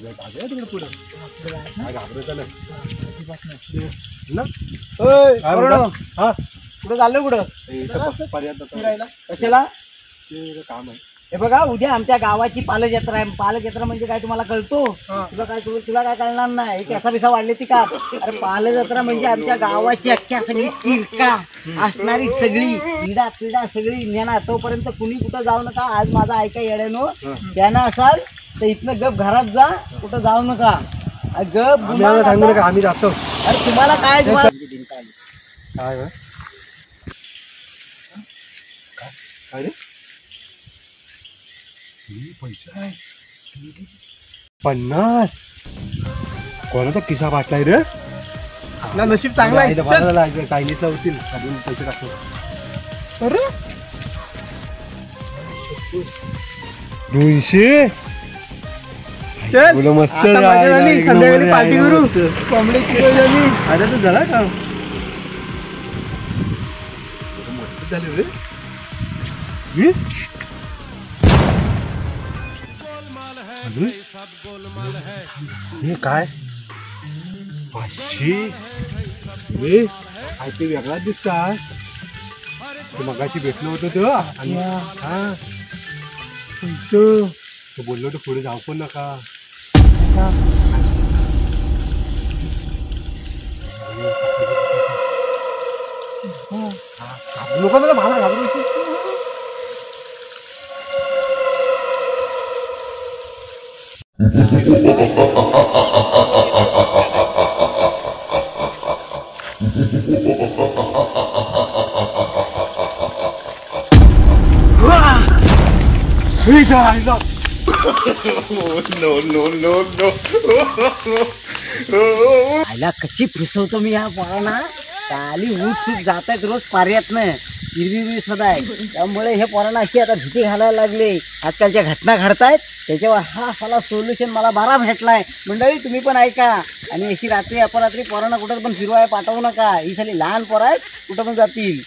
तिकडे पुढं घाबरायचं हा कुठं चाललं कुठं फिरायला कशाला काम आहे. हे बघा उद्या आमच्या गावाची पालकयात्रा आहे. पालकयात्रा म्हणजे काय तुम्हाला कळतो? तुला काय कळणार नाही. एक असा पिसा वाढले ती का? अरे पालकयात्रा म्हणजे आमच्या गावाची अख्ख्या सगळी किरका असणारी सगळी क्रीडा सगळी नेणार. तोपर्यंत कुणी कुठं जाऊ नका. आज माझा ऐका येड्यानो त्यानं असाल तर इथनं गप घरात जा, कुठं जाऊ नका. गप सांगू नका आम्ही जातो. अरे तुम्हाला काय काय रे 50 कोणाचा किस्सा वाटलाय रे? आपला नशीब चांगला आहे. चायनीजला होतील अजून पैसे टाकतो. अरे 200 चल मस्त संध्याकाळी पार्टी करू. कोंबड्याची झाली आता तर झाला का? मस्त झाले रे. हे काय 500 ते वेगळाच दिसता. ते मगाशी भेटलो होतो तो आणि हा तो बोललो तो पुढे जाऊ पण नका. लोक मला भाला घाबरू. आयला कशी फसवतो मी ह्या पोरांना. काली ऊट सूट जात आहेत रोज पार्यातनं. हिरवी सदा आहे. त्यामुळे हे पोरांना अशी आता भीती घालायला लागली. आजकालच्या घटना घडतायत त्याच्यावर हा साला सोल्युशन मला बारा भेटलाय. मंडळी तुम्ही पण ऐका. आणि अशी रात्री अपरात्री पोरांना कुठं पण फिरवाय पाठवू नका. ही साली लहान पोरं आहेत कुठं पण जातील.